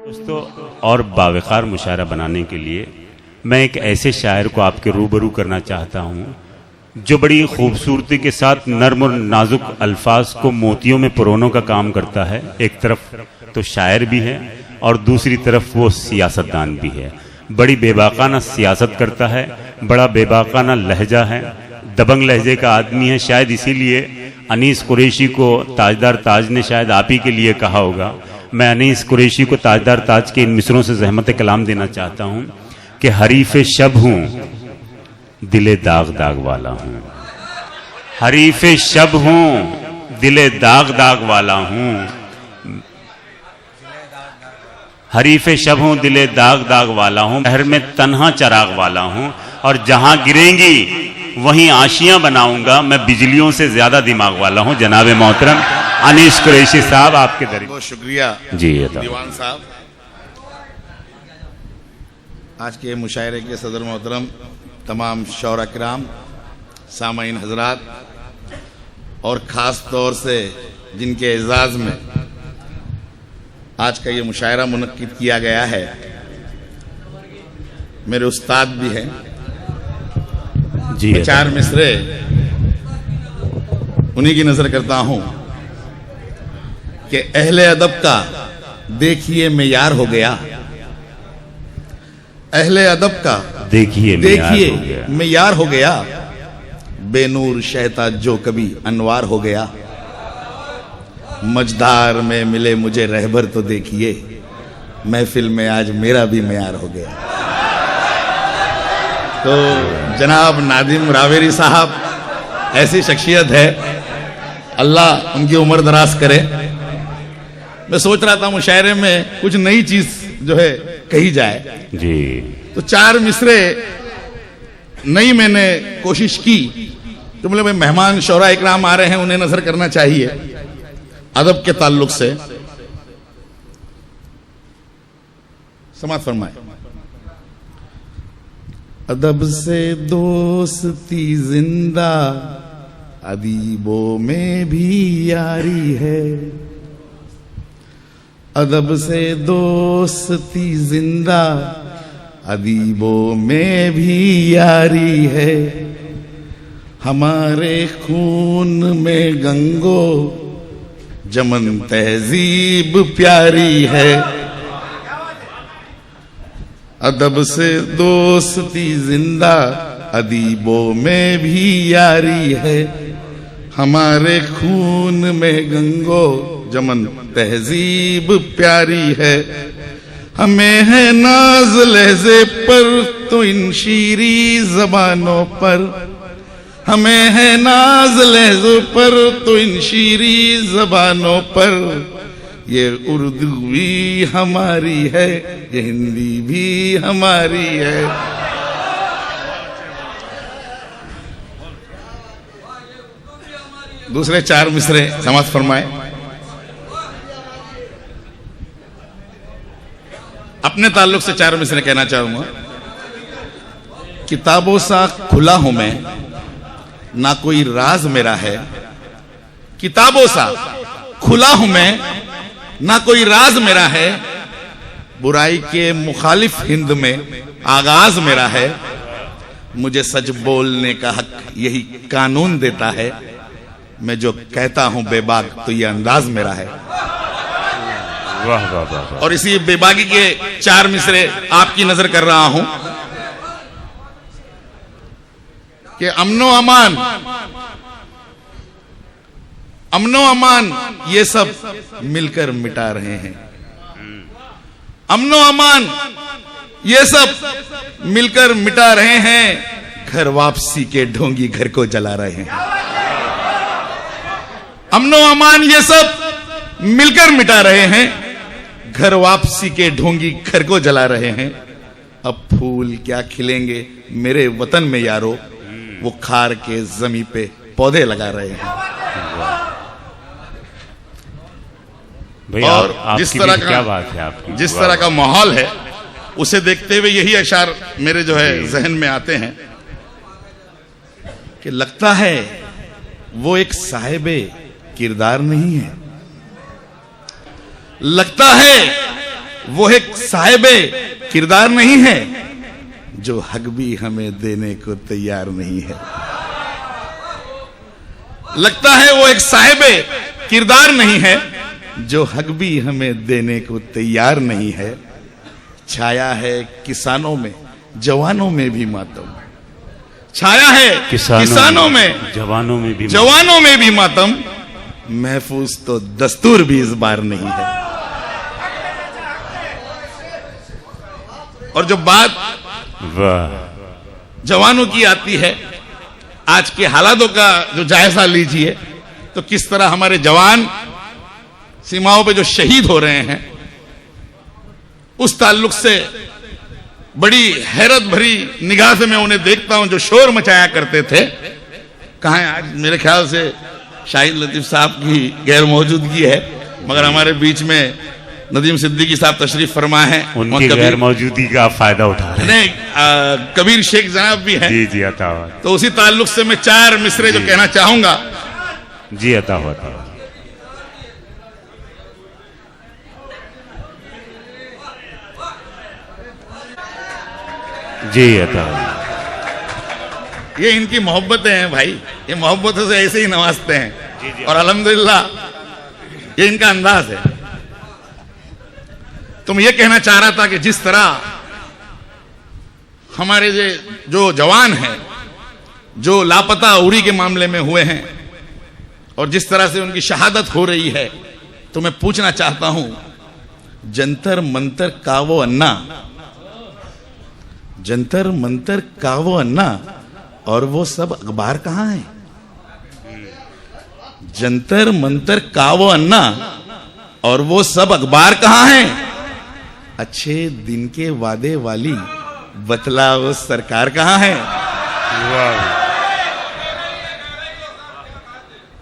दोस्तों, और बावकार मुशायरा बनाने के लिए मैं एक ऐसे शायर को आपके रूबरू करना चाहता हूँ जो बड़ी खूबसूरती के साथ नर्म और नाजुक अल्फाज को मोतियों में पुरोने का काम करता है। एक तरफ तो शायर भी है और दूसरी तरफ वो सियासतदान भी है। बड़ी बेबाकाना सियासत करता है, बड़ा बेबाकाना लहजा है, दबंग लहजे का आदमी है। शायद इसीलिए अनीस कुरैशी को ताजदार ताज ने शायद आप ही के लिए कहा होगा। मैं अनीस कुरैशी को ताजदार ताज के इन मिसरों से ज़हमत कलाम देना चाहता हूँ कि हरीफ शब हूँ, दिले दाग दाग वाला हूँ। हरीफ शब हूँ, दिले दाग दाग वाला हूँ। हरीफ शब हूँ, दिले दाग दाग वाला हूँ। शहर में तन्हा चराग वाला हूँ और जहां गिरेंगी वहीं आशियां बनाऊंगा। मैं बिजलियों से ज्यादा दिमाग वाला हूँ। जनाब मोहतरम अनीस कुरैशी साहब, आपके दर। बहुत शुक्रिया जी दीवान साहब। आज के मुशायरे के सदर मोहतरम, तमाम शौरा किराम, सामाईन हजरात और ख़ास तौर से जिनके एजाज़ में आज का ये मुशायरा मुनक्किद किया गया है, मेरे उस्ताद भी हैं जी। चार मिसरे उन्हीं की नजर करता हूं कि अहले अदब का देखिए मेयार हो गया। अहले अदब का देखिए मेयार हो गया। बेनूर शहता जो कभी अनवार हो गया। मजदार में मिले मुझे रहबर तो देखिए, महफिल में आज मेरा भी मेयार हो गया। तो जनाब नादिम रावेरी साहब ऐसी शख्सियत है, अल्लाह उनकी उम्र दराज करे। मैं सोच रहा था मुशायरे में कुछ नई चीज जो है कही जाए जी। तो चार मिसरे नई मैंने कोशिश की तो बोले भाई मेहमान शौरा इकराम आ रहे हैं, उन्हें नजर करना चाहिए अदब के ताल्लुक से। समात फरमाए। अदब से दोस्ती जिंदा, अदीबों में भी यारी है। अदब से दोस्ती जिंदा, अदीबों में भी यारी है। हमारे खून में गंगो जमन तहजीब प्यारी है। अदब से दोस्ती जिंदा, अदीबों में भी यारी है। हमारे खून में गंगो जमन तहजीब प्यारी है। हमें है नाज लहजे पर तो इन शीरी जबानों पर। हमें है नाज लहजों पर तो इन शीरी जबानों पर। ये उर्दू भी हमारी है, ये हिंदी भी हमारी है। दूसरे चार मिसरे समाप्त फरमाए। अपने ताल्लुक से चार मिसरे कहना चाहूंगा। किताबों सा खुला हूं मैं, ना कोई राज मेरा है। किताबों सा खुला हूं मैं, ना कोई राज मेरा है। बुराई के मुखालिफ हिंद में आगाज मेरा है। मुझे सच बोलने का हक यही कानून देता है। मैं जो कहता हूं बेबाक तो ये अंदाज मेरा है। वाह वाह वाह। और इसी बेबाकी के चार मिसरे आपकी नजर कर रहा हूं कि अमनो अमान ये सब मिलकर मिटा रहे हैं। अमनो अमान ये सब मिलकर मिटा रहे हैं। घर वापसी के ढोंगी घर को जला रहे हैं। अमनो अमान ये सब मिलकर मिटा रहे हैं। घर वापसी के ढोंगी घर को जला रहे हैं। अब फूल क्या खिलेंगे मेरे वतन में यारो, वो खार के जमी पे पौधे लगा रहे हैं। और जिस तरह का क्या बात है आपकी, जिस तरह का माहौल है उसे देखते हुए यही अशार मेरे जो है जहन में आते हैं कि लगता है वो एक साहिबे किरदार नहीं है। लगता है वो एक साहिबे किरदार नहीं है जो हक भी हमें देने को तैयार नहीं है। लगता है वो एक साहिबे किरदार नहीं है जो हक भी हमें देने को तैयार नहीं है। छाया है किसानों में जवानों में भी मातम, छाया है किसानों में जवानों में भी मातम, महफूज तो दस्तूर भी इस बार नहीं है। और जब बात जवानों की आती है, आज के हालातों का जो जायजा लीजिए तो किस तरह हमारे जवान सीमाओं पे जो शहीद हो रहे हैं, उस ताल्लुक से बड़ी हैरत भरी निगाह से मैं उन्हें देखता हूं जो शोर मचाया करते थे। कहां है आज? मेरे ख्याल से शाहिद लतीफ साहब की गैर मौजूदगी है, मगर हमारे बीच में नदीम सिद्दीकी साहब तशरीफ फरमा है, उनकी गैर मौजूदगी का फायदा उठा रहे हैं। कबीर शेख जनाब भी है। जी अता हुआ। तो उसी ताल्लुक से मैं 4 मिसरे जो कहना चाहूंगा। जी अता हुआ। जी अता हुआ। ये इनकी मोहब्बतें हैं भाई, ये मोहब्बतों से ऐसे ही नवाजते हैं। और अल्हम्दुलिल्लाह ये इनका अंदाज है। तो मैं ये कहना चाह रहा था कि जिस तरह हमारे जो जवान हैं जो लापता उरी के मामले में हुए हैं और जिस तरह से उनकी शहादत हो रही है, तो मैं पूछना चाहता हूं, जंतर मंतर कावो अन्ना, जंतर मंतर कावो अन्ना, और वो सब अखबार कहां है? जंतर मंतर कावो अन्ना और वो सब अखबार कहां है? अच्छे दिन के वादे वाली बतलाओ सरकार कहां है?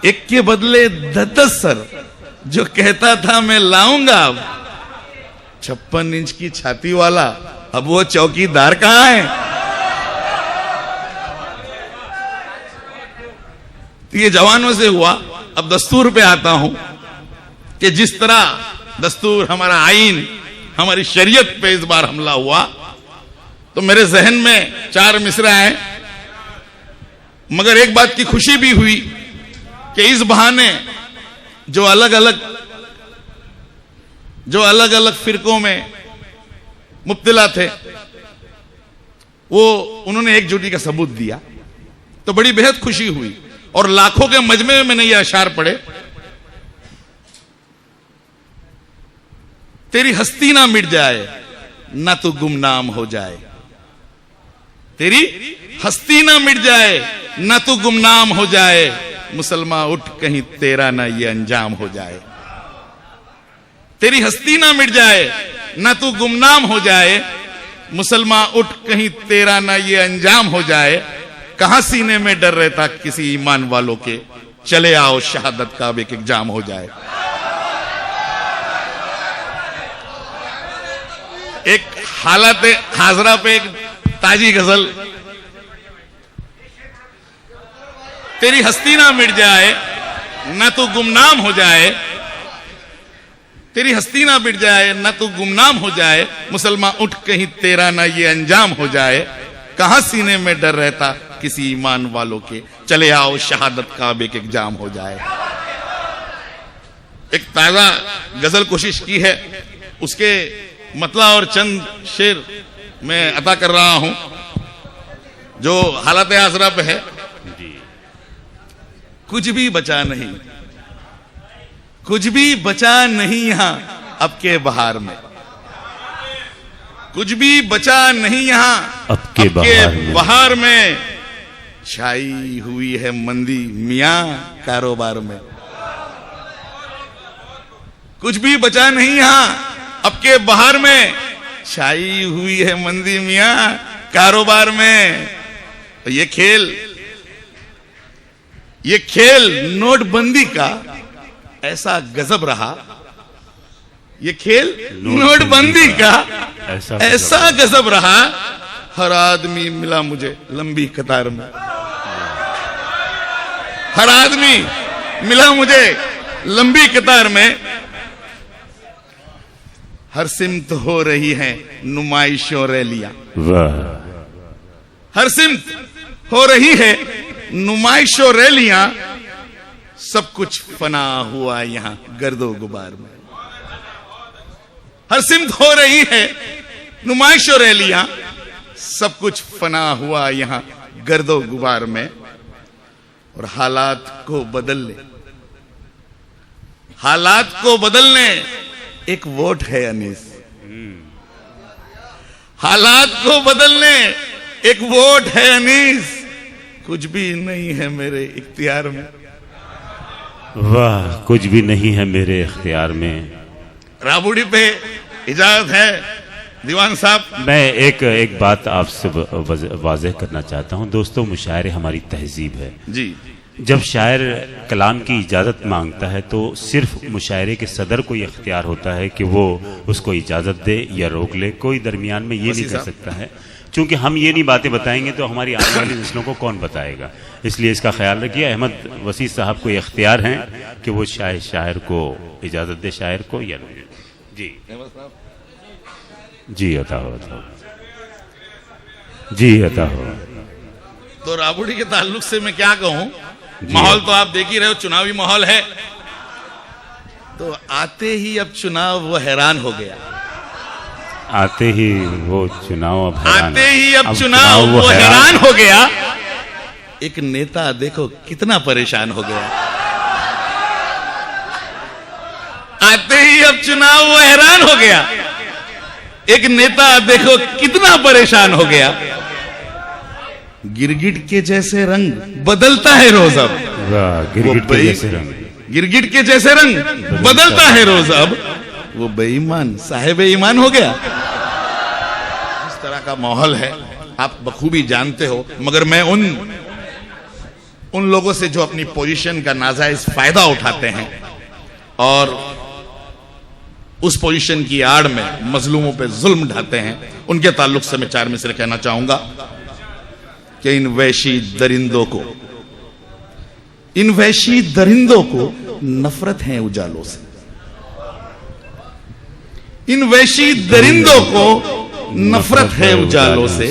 एक के बदले 10 सर जो कहता था मैं लाऊंगा 56 इंच की छाती वाला, अब वो चौकीदार कहां है? तो ये जवानों से हुआ। अब दस्तूर पे आता हूं कि जिस तरह दस्तूर, हमारा आईन, हमारी शरीयत पे इस बार हमला हुआ, तो मेरे जहन में 4 मिसरे आए, मगर एक बात की खुशी भी हुई कि इस बहाने जो अलग अलग फिरकों में मुब्तला थे, वो उन्होंने एकजुटी का सबूत दिया, तो बड़ी बेहद खुशी हुई। और लाखों के मजमे में मैंने ये अशार पढ़े, तेरी हस्ती ना मिट जाए ना तू गुमनाम हो जाए, तेरी हस्ती ना मिट जाए ना तू गुमनाम हो जाए, मुसलमान उठ कहीं तेरा ना ये अंजाम हो जाए। तेरी हस्ती ना मिट जाए ना तू गुमनाम हो जाए, मुसलमान उठ कहीं तेरा ना ये अंजाम हो जाए। कहां सीने में डर रहता किसी ईमान वालों के, चले आओ शहादत का अब एक एग्जाम हो जाए। एक हालत हाजरा पे एक ताजी गजल, तेरी हस्ती ना मिट जाए ना तू गुमनाम हो जाए, तेरी हस्ती ना मिट जाए ना तू गुमनाम हो जाए, मुसलमान उठ कहीं तेरा ना ये अंजाम हो जाए। कहां सीने में डर रहता किसी ईमान वालों के, चले आओ शहादत का अब एक एग्जाम हो जाए। एक ताजा गजल कोशिश की है, उसके मतला और चंद शेर मैं अता कर रहा हूं जो हालत आसरा पे है। कुछ भी बचा नहीं, कुछ भी बचा नहीं यहां अब के बहार में, कुछ भी बचा नहीं यहां अब के बहार में, छाई हुई है मंदी मियां कारोबार में। कुछ भी बचा नहीं यहां अब के बहार में, छाई हुई है मंदी मियां कारोबार में। तो ये खेल नोटबंदी का ऐसा गजब रहा, ये खेल नोटबंदी का ऐसा गजब रहा, हर आदमी मिला मुझे लंबी कतार में, हर आदमी मिला मुझे लंबी कतार में। हर सिमत हो रही है नुमाइशों रैलियां, वाह, हर सिमत हो रही है नुमाइशों रैलियां, सब कुछ फना हुआ यहां गर्दो गुबार में। हर सिमत हो रही है नुमाइशों रैलियां, सब कुछ फना हुआ यहां गर्दो गुबार में। और हालात को बदलने, हालात को बदलने एक वोट है अनीस, हालात को बदलने एक वोट है अनीस, कुछ भी नहीं है मेरे इख्तियार में। वाह, कुछ भी नहीं है मेरे इख्तियार में। राबुड़ी पे इजाजत है दीवान साहब। मैं एक बात आपसे वाज़ेह करना चाहता हूं। दोस्तों, मुशायरे हमारी तहजीब है जी। जब शायर कलाम की इजाज़त मांगता है तो सिर्फ मुशायरे के सदर को ये इख्तियार होता है कि वो उसको इजाज़त दे या रोक ले, कोई दरमियान में ये नहीं कर सकता है। चूंकि हम ये नहीं बातें बताएंगे तो हमारी आने वाली नस्लों को कौन बताएगा, इसलिए इसका ख्याल रखिए। अहमद वसी साहब को इख्तियार हैं कि वो शायर को इजाज़त दे, शायर को या नहीं। जी जी, अता हो, जी अता हो। तो राबुड़ी के ताल्लुक से मैं क्या कहूं, माहौल तो आप देख ही रहे हो, चुनावी माहौल है। तो आते ही अब चुनाव वो हैरान हो गया, आते ही वो चुनाव अब हैरान, आते ही अब चुनाव वो हैरान हो गया। एक नेता देखो कितना परेशान हो गया, आते ही अब चुनाव वो हैरान हो गया। एक नेता देखो कितना परेशान हो गया। गिरगिट के जैसे रंग बदलता है रोज अब, गिरगिट के जैसे रंग, गिरगिट के जैसे रंग बदलता है रोज अब, वो बेईमान साहेब ईमान हो गया। इस तरह का माहौल है, आप बखूबी जानते हो। मगर मैं उन लोगों से जो अपनी पोजीशन का नाजायज फायदा उठाते हैं और उस पोजीशन की आड़ में मजलूमों पे जुल्म ढाते हैं, उनके ताल्लुक से मैं चार मिसरे कहना चाहूंगा कि इन वैशी दरिंदों को, इन वैशी दरिंदों को नफरत है उजालों से, इन वैशी दरिंदों को नफरत है उजालों से,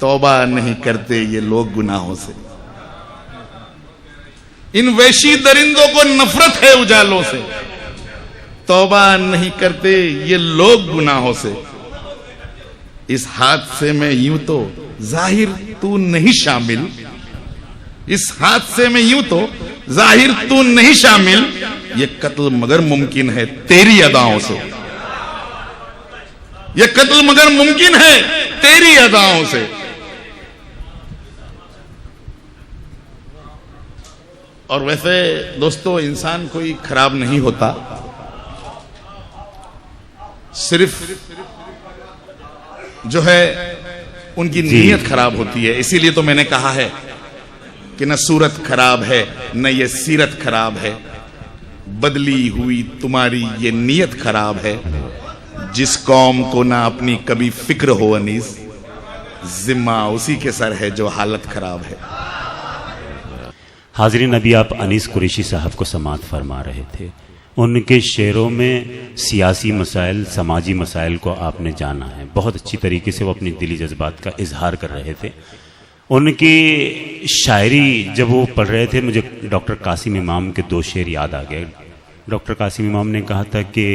तौबा नहीं करते ये लोग गुनाहों से। इन वैशी दरिंदों को नफरत है उजालों से, तौबा नहीं करते ये लोग गुनाहों से। इस हादसे में यूं तो जाहिर तू नहीं शामिल, इस हादसे में यूं तो जाहिर तू नहीं शामिल, ये कत्ल मगर मुमकिन है तेरी अदाओं से, ये कत्ल मगर मुमकिन है तेरी अदाओं से। और वैसे दोस्तों, इंसान कोई खराब नहीं होता, सिर्फ जो है उनकी नीयत खराब होती है। इसीलिए तो मैंने कहा है कि न सूरत खराब है न ये सीरत खराब है, बदली हुई तुम्हारी ये नीयत खराब है। जिस कौम को ना अपनी कभी फिक्र हो अनीस, जिम्मा उसी के सर है जो हालत खराब है। हाज़रीन, अभी आप अनीस कुरैशी साहब को समाअत फरमा रहे थे। उनके शेरों में सियासी मसाइल, समाजी मसाइल को आपने जाना है। बहुत अच्छी तरीके से वो अपनी दिली जज्बात का इजहार कर रहे थे। उनकी शायरी जब वो पढ़ रहे थे, मुझे डॉक्टर कासिम इमाम के दो शेर याद आ गए। डॉक्टर कासिम इमाम ने कहा था कि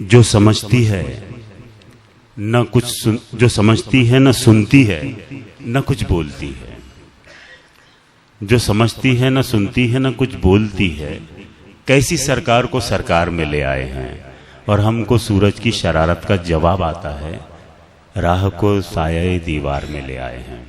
जो समझती है न कुछ जो समझती है न सुनती है न कुछ बोलती है, जो समझती है न सुनती है न कुछ बोलती है, कैसी सरकार को सरकार में ले आए हैं। और हमको सूरज की शरारत का जवाब आता है, राह को साये दीवार में ले आए हैं।